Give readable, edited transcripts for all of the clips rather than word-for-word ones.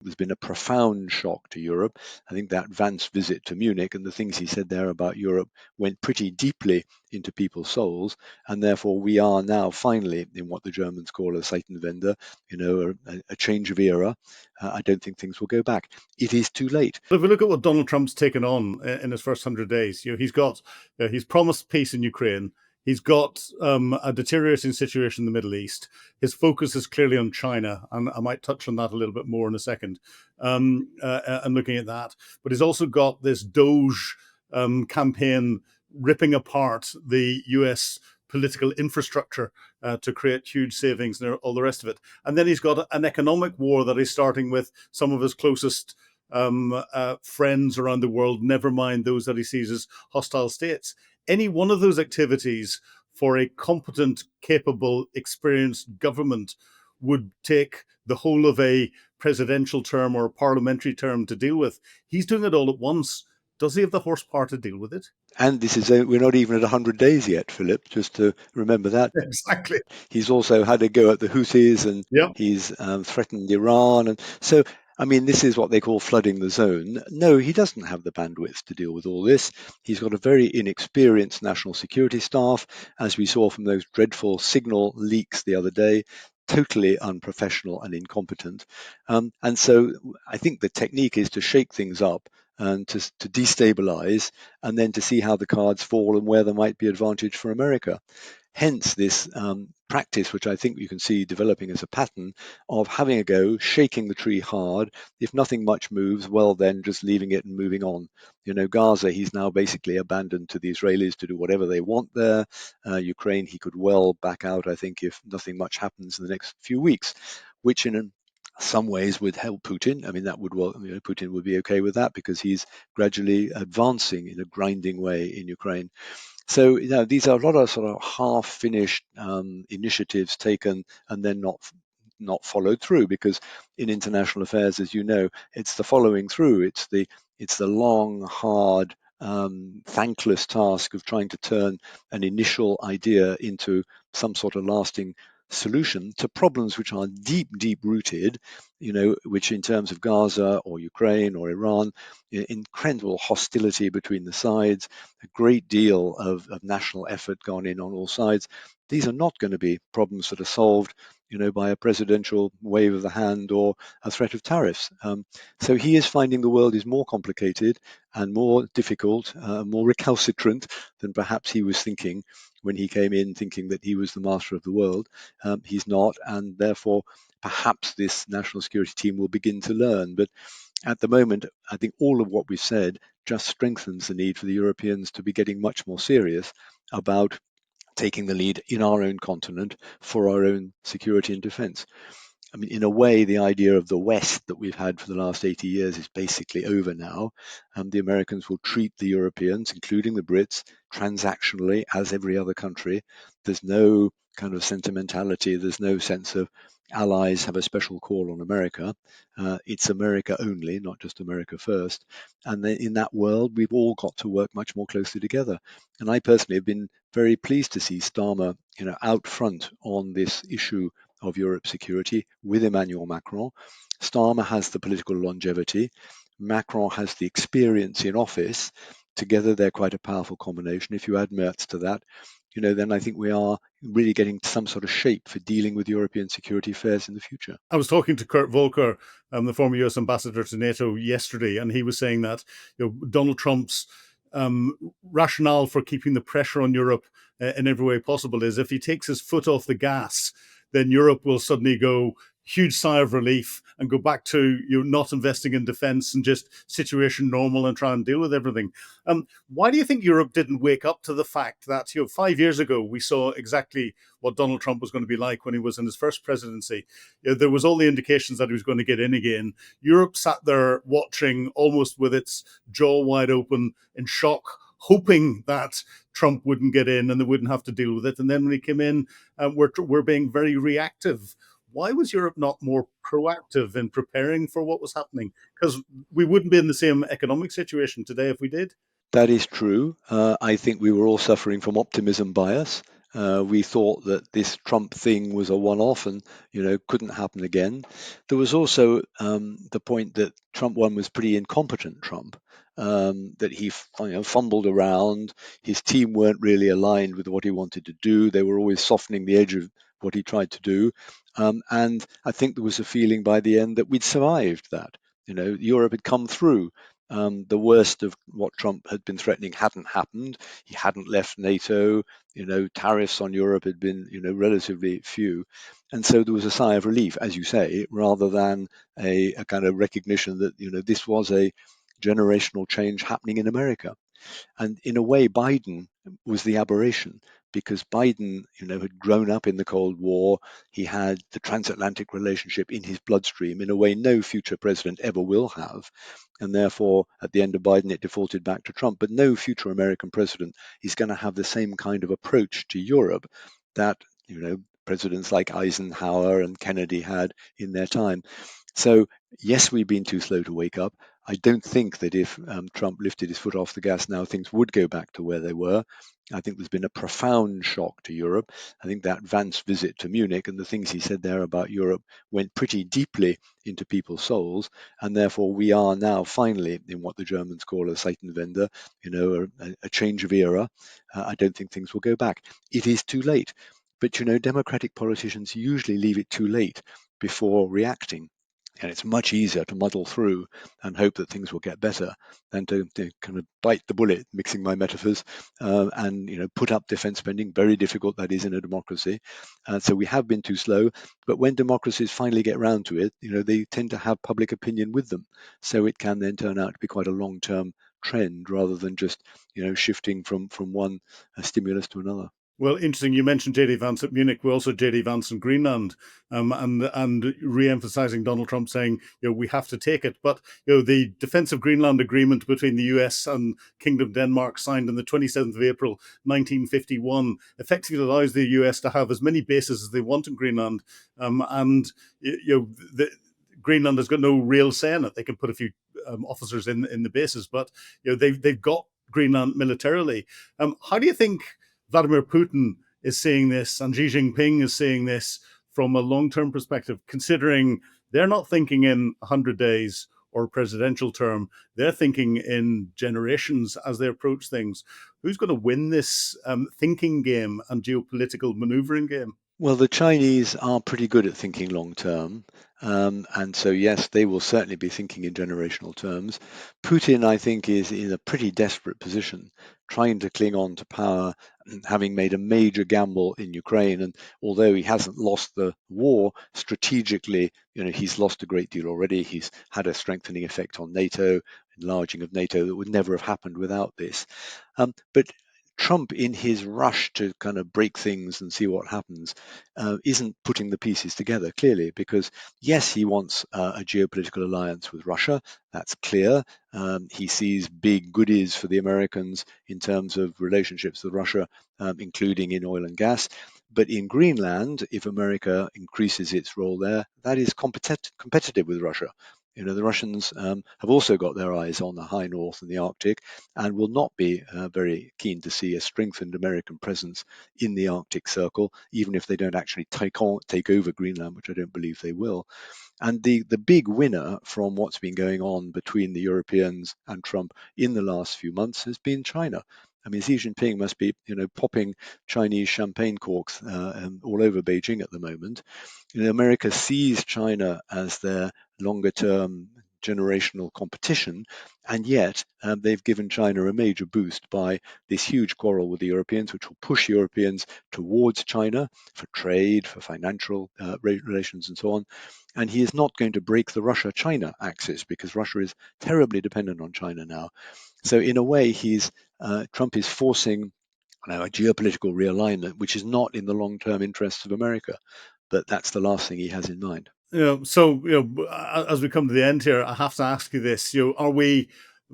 There's been a profound shock to Europe. I think that Vance visit to Munich and the things he said there about Europe went pretty deeply into people's souls, and therefore we are now finally in what the Germans call a Zeitenwende, a change of era. I don't think things will go back. It is too late. If we look at what Donald Trump's taken on in his first 100 days, he's promised peace in Ukraine. He's got a deteriorating situation in the Middle East. His focus is clearly on China, and I might touch on that a little bit more in a second. And looking at that, but he's also got this Doge campaign ripping apart the US political infrastructure to create huge savings and all the rest of it. And then he's got an economic war that he's starting with some of his closest friends around the world, never mind those that he sees as hostile states. Any one of those activities for a competent, capable, experienced government would take the whole of a presidential term or a parliamentary term to deal with. He's doing it all at once. Does he have the horsepower to deal with it? And we're not even at 100 days yet, Philip, just to remember that. Exactly. He's also had a go at the Houthis, and he's threatened Iran. And so, I mean, this is what they call flooding the zone. No, he doesn't have the bandwidth to deal with all this. He's got a very inexperienced national security staff, as we saw from those dreadful signal leaks the other day. Totally unprofessional and incompetent. And so I think the technique is to shake things up and to destabilize, and then to see how the cards fall and where there might be advantage for America. Hence this practice, which I think you can see developing as a pattern of having a go, shaking the tree hard. If nothing much moves, well, then just leaving it and moving on. Gaza, he's now basically abandoned to the Israelis to do whatever they want there. Ukraine, he could well back out, I think, if nothing much happens in the next few weeks, which in some ways would help Putin. I mean, Putin would be okay with that because he's gradually advancing in a grinding way in Ukraine. So these are a lot of sort of half-finished initiatives taken and then not followed through, because in international affairs, as you know, it's the following through. It's the long, hard, thankless task of trying to turn an initial idea into some sort of lasting solution to problems which are deep rooted, which in terms of Gaza or Ukraine or Iran, incredible hostility between the sides, a great deal of national effort gone in on all sides. These are not going to be problems that are solved by a presidential wave of the hand or a threat of tariffs. So he is finding the world is more complicated and more difficult, more recalcitrant than perhaps he was thinking when he came in thinking that he was the master of the world. He's not, and therefore perhaps this national security team will begin to learn. But at the moment, I think all of what we've said just strengthens the need for the Europeans to be getting much more serious about taking the lead in our own continent for our own security and defense. I mean, in a way, the idea of the West that we've had for the last 80 years is basically over now. The Americans will treat the Europeans, including the Brits, transactionally as every other country. There's no kind of sentimentality. There's no sense of allies have a special call on America. It's America only, not just America first. And then in that world, we've all got to work much more closely together. And I personally have been very pleased to see Starmer, out front on this issue of Europe's security with Emmanuel Macron. Starmer has the political longevity. Macron has the experience in office. Together, they're quite a powerful combination. If you add Merz to that, then I think we are really getting some sort of shape for dealing with European security affairs in the future. I was talking to Kurt Volker, the former US ambassador to NATO, yesterday, and he was saying that Donald Trump's rationale for keeping the pressure on Europe in every way possible is if he takes his foot off the gas, then Europe will suddenly go huge sigh of relief and go back to not investing in defense and just situation normal and try and deal with everything. Why do you think Europe didn't wake up to the fact that 5 years ago we saw exactly what Donald Trump was going to be like when he was in his first presidency? There was all the indications that he was going to get in again. Europe sat there watching almost with its jaw wide open in shock, hoping that Trump wouldn't get in and they wouldn't have to deal with it. And then when he came in, we're being very reactive. Why was Europe not more proactive in preparing for what was happening? Because we wouldn't be in the same economic situation today if we did. That is true. I think we were all suffering from optimism bias. We thought that this Trump thing was a one-off and couldn't happen again. There was also the point that Trump one was pretty incompetent Trump, that he fumbled around. His team weren't really aligned with what he wanted to do. They were always softening the edge of what he tried to do. And I think there was a feeling by the end that we'd survived that. Europe had come through. The worst of what Trump had been threatening hadn't happened. He hadn't left NATO. Tariffs on Europe had been, relatively few. And so there was a sigh of relief, as you say, rather than a kind of recognition that, this was a generational change happening in America. And in a way, Biden was the aberration because Biden, had grown up in the Cold War. He had the transatlantic relationship in his bloodstream in a way no future president ever will have. And therefore, at the end of Biden, it defaulted back to Trump. But no future American president is going to have the same kind of approach to Europe that, presidents like Eisenhower and Kennedy had in their time. So, yes, we've been too slow to wake up. I don't think that if Trump lifted his foot off the gas now, things would go back to where they were. I think there's been a profound shock to Europe. I think that Vance visit to Munich and the things he said there about Europe went pretty deeply into people's souls. And therefore, we are now finally in what the Germans call a Zeitenwende, a change of era. I don't think things will go back. It is too late. But, democratic politicians usually leave it too late before reacting. And it's much easier to muddle through and hope that things will get better than to kind of bite the bullet, mixing my metaphors, and put up defense spending. Very difficult that is in a democracy. So we have been too slow. But when democracies finally get round to it, they tend to have public opinion with them. So it can then turn out to be quite a long-term trend rather than just shifting from one stimulus to another. Well, interesting. You mentioned JD Vance at Munich. We also JD Vance in Greenland, and re-emphasizing Donald Trump saying, we have to take it. But the Defense of Greenland Agreement between the U.S. and Kingdom Denmark, signed on the 27th of April, 1951, effectively allows the U.S. to have as many bases as they want in Greenland, and Greenland has got no real say in it. They can put a few officers in the bases, but they've got Greenland militarily. How do you think Vladimir Putin is seeing this and Xi Jinping is seeing this from a long-term perspective, considering they're not thinking in 100 days or a presidential term, they're thinking in generations as they approach things? Who's going to win this thinking game and geopolitical maneuvering game? Well, the Chinese are pretty good at thinking long term. And so, yes, they will certainly be thinking in generational terms. Putin, I think, is in a pretty desperate position, trying to cling on to power, having made a major gamble in Ukraine. And although he hasn't lost the war strategically, he's lost a great deal already. He's had a strengthening effect on NATO, enlarging of NATO that would never have happened without this. But Trump, in his rush to kind of break things and see what happens, isn't putting the pieces together clearly because, yes, he wants a geopolitical alliance with Russia. That's clear. He sees big goodies for the Americans in terms of relationships with Russia, including in oil and gas. But in Greenland, if America increases its role there, that is competitive with Russia. The Russians have also got their eyes on the high north and the Arctic and will not be very keen to see a strengthened American presence in the Arctic Circle, even if they don't actually take over Greenland, which I don't believe they will. And the big winner from what's been going on between the Europeans and Trump in the last few months has been China. I mean, Xi Jinping must be, popping Chinese champagne corks all over Beijing at the moment. America sees China as their longer-term generational competition, and yet they've given China a major boost by this huge quarrel with the Europeans, which will push Europeans towards China for trade, for financial relations, and so on. And he is not going to break the Russia-China axis because Russia is terribly dependent on China now. So in a way, Trump is forcing a geopolitical realignment, which is not in the long-term interests of America. But that's the last thing he has in mind. So as we come to the end here, I have to ask you this: are we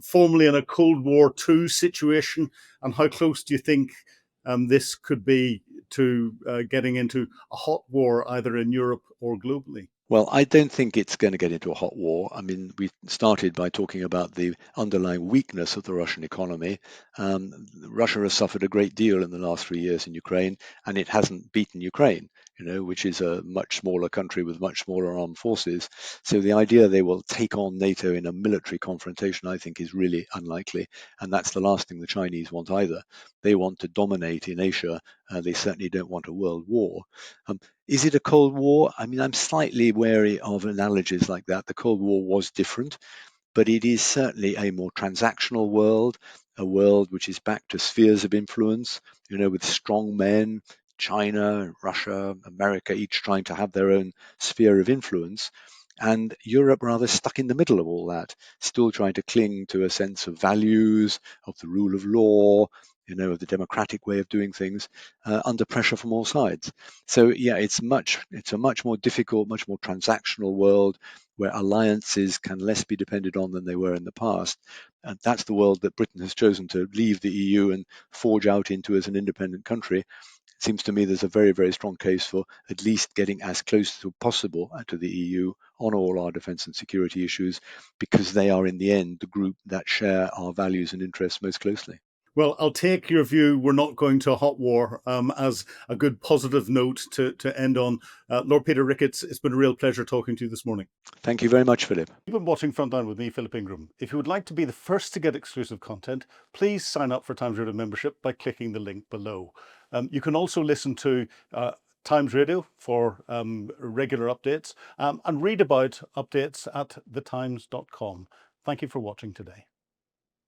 formally in a Cold War II situation, and how close do you think this could be to getting into a hot war, either in Europe or globally? Well, I don't think it's going to get into a hot war. I mean, we started by talking about the underlying weakness of the Russian economy. Russia has suffered a great deal in the last 3 years in Ukraine, and it hasn't beaten Ukraine, which is a much smaller country with much smaller armed forces. So the idea they will take on NATO in a military confrontation, I think, is really unlikely. And that's the last thing the Chinese want either. They want to dominate in Asia. They certainly don't want a world war. Um, is it a Cold War? I mean, I'm slightly wary of analogies like that. The Cold War was different, but it is certainly a more transactional world, a world which is back to spheres of influence, with strong men, China, Russia, America, each trying to have their own sphere of influence. And Europe rather stuck in the middle of all that, still trying to cling to a sense of values, of the rule of law, of the democratic way of doing things, under pressure from all sides. So yeah, it's a much more difficult, much more transactional world where alliances can less be depended on than they were in the past. And that's the world that Britain has chosen to leave the EU and forge out into as an independent country. It seems to me there's a very, very strong case for at least getting as close as possible to the EU on all our defence and security issues, because they are in the end the group that share our values and interests most closely. Well, I'll take your view, we're not going to a hot war, as a good positive note to end on. Lord Peter Ricketts, it's been a real pleasure talking to you this morning. Thank you very much, Philip. You've been watching Frontline with me, Philip Ingram. If you would like to be the first to get exclusive content, please sign up for Times Radio membership by clicking the link below. You can also listen to Times Radio for regular updates, and read about updates at thetimes.com. Thank you for watching today.